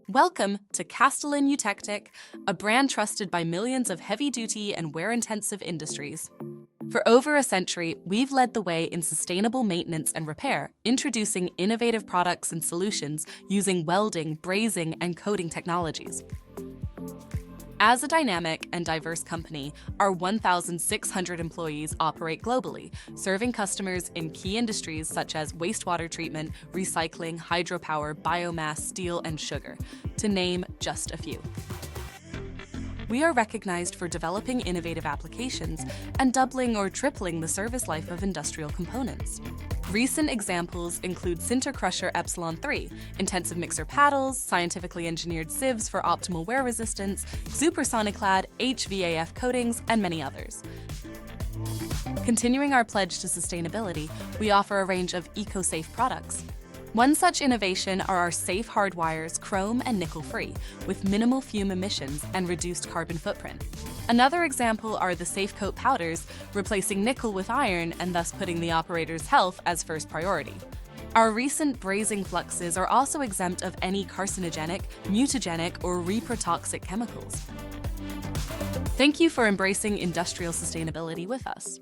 Welcome to Castolin Eutectic, a brand trusted by millions of heavy-duty and wear-intensive industries. For over a century, we've led the way in sustainable maintenance and repair, introducing innovative products and solutions using welding, brazing, and coating technologies. As a dynamic and diverse company, our 1,600 employees operate globally, serving customers in key industries such as wastewater treatment, recycling, hydropower, biomass, steel, and sugar, to name just a few. We are recognized for developing innovative applications and doubling or tripling the service life of industrial components. Recent examples include Sinter Crusher Epsilon 3, intensive mixer paddles, scientifically engineered sieves for optimal wear resistance, supersonic-clad HVAF coatings, and many others. Continuing our pledge to sustainability, we offer a range of eco-safe products. One such innovation are our safe hard wires, chrome and nickel-free, with minimal fume emissions and reduced carbon footprint. Another example are the Safe Coat powders, replacing nickel with iron and thus putting the operator's health as first priority. Our recent brazing fluxes are also exempt of any carcinogenic, mutagenic, or reprotoxic chemicals. Thank you for embracing industrial sustainability with us.